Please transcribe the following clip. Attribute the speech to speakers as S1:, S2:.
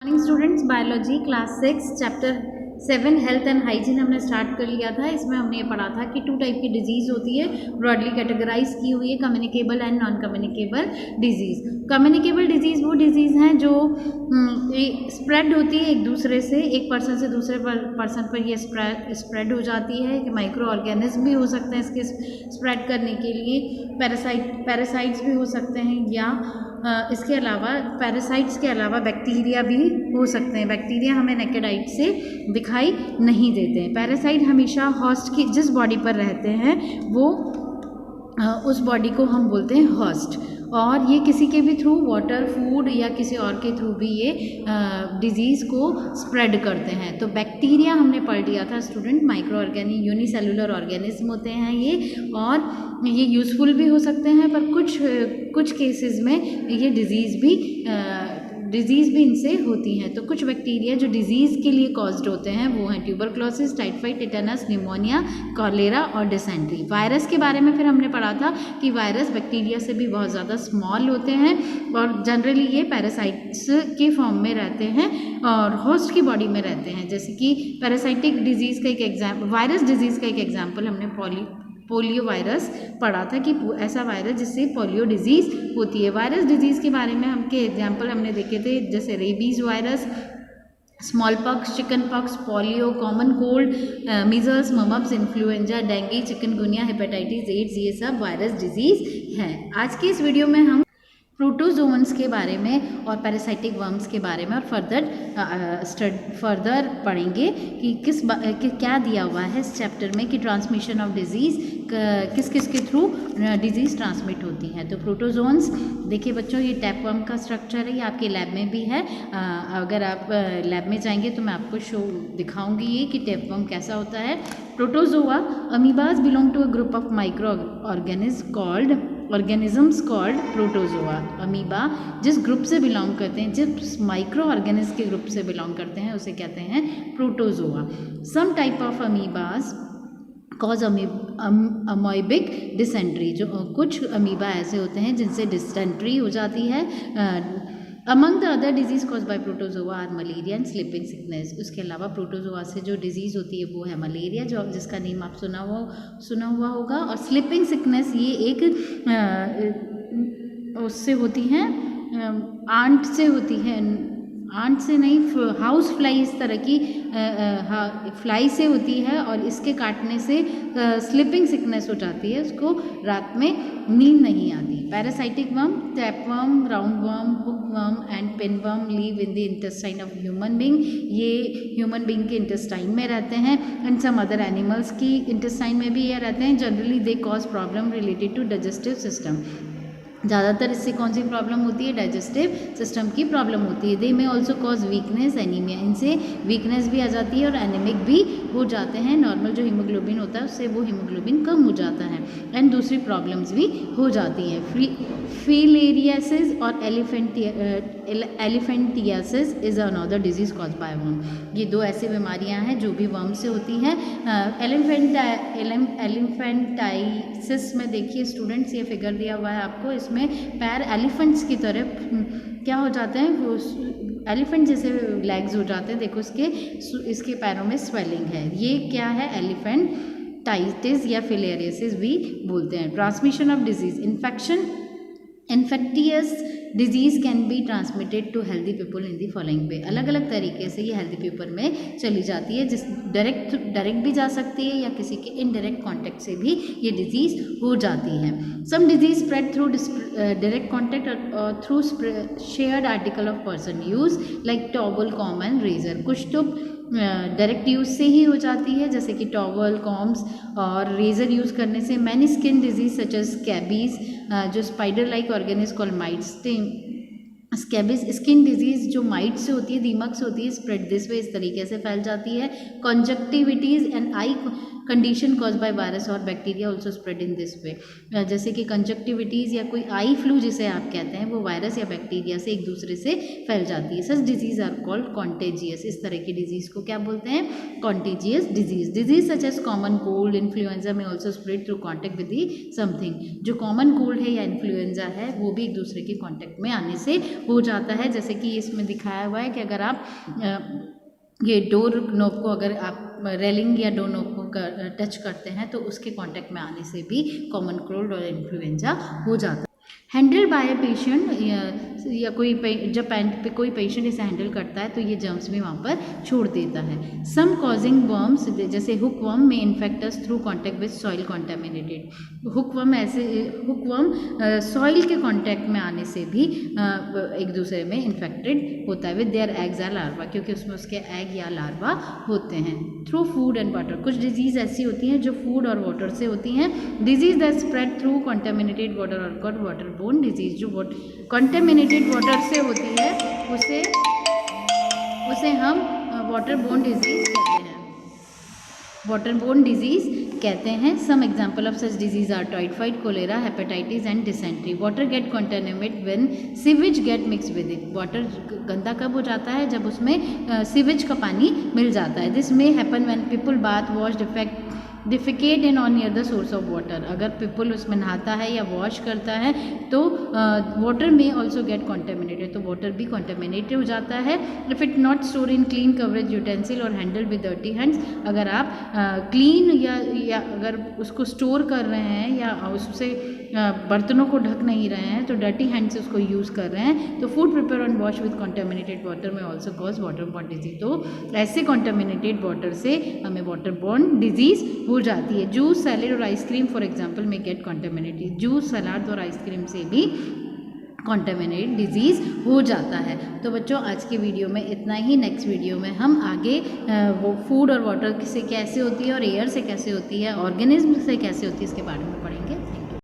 S1: Morning students, biology class 6 chapter 7 health and hygiene हमने start कर लिया था। इसमें हमने ये पढ़ा था कि 2 टाइप की डिजीज़ होती है, ब्रॉडली कैटेगराइज की हुई है, communicable and non communicable disease. Communicable disease वो डिजीज़ हैं जो स्प्रेड होती है एक दूसरे से, एक पर्सन से दूसरे पर्सन पर ये स्प्रेड हो जाती है। कि माइक्रो ऑर्गेनिज्म भी हो सकते हैं इसके स्प्रेड करने के लिए, पैरासाइट्स भी हो सकते हैं, या इसके अलावा पैरासाइट्स के अलावा बैक्टीरिया भी हो सकते हैं। बैक्टीरिया हमें नेकेड आई से दिखाई नहीं देते हैं। पैरासाइट हमेशा होस्ट की जिस बॉडी पर रहते हैं वो उस बॉडी को हम बोलते हैं होस्ट, और ये किसी के भी थ्रू, वाटर, फूड या किसी और के थ्रू भी ये डिजीज़ को स्प्रेड करते हैं। तो बैक्टीरिया हमने पढ़ लिया था student, micro organic unicellular organism होते हैं ये, और ये यूज़फुल भी हो सकते हैं, पर कुछ केसेस में ये डिजीज़ भी इनसे होती हैं। तो कुछ बैक्टीरिया जो डिजीज़ के लिए कॉज्ड होते हैं वो हैं tuberculosis, typhoid, tetanus, pneumonia, cholera और डिसेंट्री। वायरस के बारे में फिर हमने पढ़ा था कि वायरस बैक्टीरिया से भी बहुत ज़्यादा स्मॉल होते हैं और जनरली ये पैरासाइट्स के फॉर्म में रहते हैं और होस्ट की बॉडी में रहते हैं। जैसे कि पैरासाइटिक डिजीज़ का एक एग्जाम्पल, वायरस डिजीज़ का एक एग्जाम्पल हमने पोलियो वायरस पढ़ा था कि ऐसा वायरस जिससे पोलियो डिजीज़ होती है। वायरस डिजीज़ के बारे में हमके एग्जाम्पल हमने देखे थे, जैसे rabies virus, smallpox, chickenpox, polio, common cold, measles, mumps, influenza, dengue, chikungunya, hepatitis, AIDS, ये सब वायरस डिजीज़ हैं। आज की इस वीडियो में हम प्रोटोजोअन्स के बारे में और पैरासाइटिक वर्म्स के बारे में और फर्दर पढ़ेंगे कि क्या दिया हुआ है इस चैप्टर में, कि ट्रांसमिशन ऑफ डिजीज़ किस किस के थ्रू डिजीज़ ट्रांसमिट होती है। तो प्रोटोजोअन्स देखिए बच्चों, ये टैपवर्म का स्ट्रक्चर है, ये आपके लैब में भी है। अगर आप लैब में जाएंगे तो मैं आपको दिखाऊंगी ये कि टैपवर्म कैसा होता है। Protozoa amoebas belong to a group of microorganisms called protozoa. Amoeba जिस ग्रुप से बिलोंग करते हैं, जिस माइक्रो ऑर्गेनिज्म के ग्रुप से बिलोंग करते हैं, उसे कहते हैं protozoa. Some type of amoebas cause amoebic dysentery, जो कुछ अमीबा ऐसे होते हैं जिनसे डिसेंट्री हो जाती है। Among the other disease cause by protozoa are malaria and sleeping sickness. उसके अलावा प्रोटोजोआ से जो डिजीज़ होती है वो है मलेरिया, जो जिसका नेम आप सुना हुआ होगा, और स्लीपिंग सिकनेस ये एक उससे होती हैं, आंट से होती है, आंट से नहीं, हाउस फ्लाई, इस तरह की फ्लाई से होती है, और इसके काटने से स्लीपिंग सिकनेस हो जाती है, उसको रात में नींद नहीं आती। Parasitic worm, tapeworm, round worm, hook worm and pinworm live in the intestine of human being. ये ह्यूमन बींग के इंटेस्टाइन में रहते हैं, एंड सम अदर एनिमल्स की इंटेस्टाइन में भी ये रहते हैं। Generally they cause problem related to digestive system. ज़्यादातर इससे कौन सी प्रॉब्लम होती है? डाइजेस्टिव सिस्टम की प्रॉब्लम होती है। दे में ऑल्सो कॉज वीकनेस, एनीमिया, इनसे वीकनेस भी आ जाती है और एनीमिक भी हो जाते हैं। नॉर्मल जो हीमोग्लोबिन होता है उससे वो हीमोग्लोबिन कम हो जाता है, एंड दूसरी प्रॉब्लम्स भी हो जाती हैं। फिलेरियासिस और elephantiasis is another disease cause bye worm. ये दो ऐसी बीमारियां हैं जो भी वर्म से होती हैं। एलिफेंटाइसिस में देखिए स्टूडेंट्स, ये फिगर दिया हुआ है आपको, इसमें पैर एलिफेंट्स की तरह क्या हो जाते हैं, वो एलिफेंट जैसे लेग्स हो जाते हैं। देखो इसके पैरों में स्वेलिंग है, ये क्या है? एलिफेंटाइटिस या फिलेरियासिस भी बोलते हैं। Transmission of disease, infectious disease can be transmitted to healthy people in the following way. अलग अलग तरीके से ये हेल्दी पीपल में चली जाती है, जिस डायरेक्ट भी जा सकती है या किसी के इनडायरेक्ट कॉन्टैक्ट से भी ये डिजीज़ हो जाती है। Some disease spread through direct contact और through shared article of person use, like towel, comb and razor. कुछ तो डायरेक्ट यूज़ से ही हो जाती है, जैसे कि टॉवल, कॉम्स और रेजर यूज़ करने से। Many skin disease such as scabies, जो spider like organism called mites, scabies skin disease जो माइट से होती है, दीमक से होती है, स्प्रेड दिस वे, इस तरीके से फैल जाती है। Conjunctivitis and eye condition cause by virus और bacteria also spread in this way. जैसे कि कंजक्टिविटीज़ या कोई आई फ्लू जिसे आप कहते हैं, वो वायरस या बैक्टीरिया से एक दूसरे से फैल जाती है। Such disease are called contagious. इस तरह की डिजीज़ को क्या बोलते हैं? Contagious disease. Disease such as common cold, influenza में also spread through contact with the something. जो कॉमन कोल्ड है या इन्फ्लुएंजा है वो भी एक दूसरे के कॉन्टैक्ट में आने से हो जाता है। जैसे कि इसमें दिखाया हुआ है कि अगर आप ये डोर नोब को अगर आप रेलिंग या डोर नोब को टच करते हैं तो उसके कांटेक्ट में आने से भी कॉमन कोल्ड और इन्फ्लुएंजा हो जाता है। हैंडल बाय ए पेशेंट या कोई जब कोई पेशेंट इसे हैंडल करता है तो ये जर्म्स भी वहाँ पर छोड़ देता है। सम कॉजिंग वर्म्स जैसे हुक वर्म में infect us through contact with soil contaminated. Hook worm soil के कॉन्टैक्ट में आने से भी एक दूसरे में इन्फेक्टेड होता है विद देयर एग्स या लार्वा, क्योंकि उसमें उसके एग या लार्वा होते हैं। थ्रू फूड एंड वाटर, कुछ डिजीज़ ऐसी होती हैं जो फूड और वाटर से होती हैं। Disease that spread through contaminated water और कॉल्ड वाटरबोर्न डिजीज। जो कॉन्टेमिनेटेड वाटर से होती है उसे हम वाटरबोर्न डिजीज कहते हैं। वाटरबोर्न डिजीज कहते हैं। Some example of such disease are typhoid, cholera, hepatitis and dysentery. Water get contaminated when sewage get mix with it. Water गंदा कब हो जाता है? जब उसमें सीवेज का पानी मिल जाता है। This may happen when people bath, wash, defecate in और near the source of water. अगर पीपल उसमें नहाता है या वॉश करता है तो वाटर में ऑल्सो गेट कॉन्टेमिनेटेड, तो वाटर भी कॉन्टेमिनेटेड हो जाता है। If it not store in clean coverage utensil और हैंडल विद डर्टी हैंड्स, अगर आप क्लीन या अगर उसको स्टोर कर रहे हैं या उससे बर्तनों को ढक नहीं रहे हैं तो डर्टी हैंड से उसको यूज़ कर रहे हैं तो food prepare and wash with contaminated water में ऑल्सो कॉज वाटरबोर्न डिजीज। तो ऐसे कॉन्टेमिनेटेड वाटर से हमें वाटरबोर्न डिजीज हो जाती है। जूस, सैलेड और आइसक्रीम फॉर एग्जाम्पल में गेट कॉन्टेमिनेटेड। जूस, सलाद और आइसक्रीम से भी कॉन्टेमिनेटेड डिजीज़ हो जाता है। तो बच्चों आज के वीडियो में इतना ही। नेक्स्ट वीडियो में हम आगे वो फूड और वाटर से कैसे होती है और एयर से कैसे होती है, ऑर्गेनिज्म से कैसे होती है, इसके बारे में पढ़ेंगे।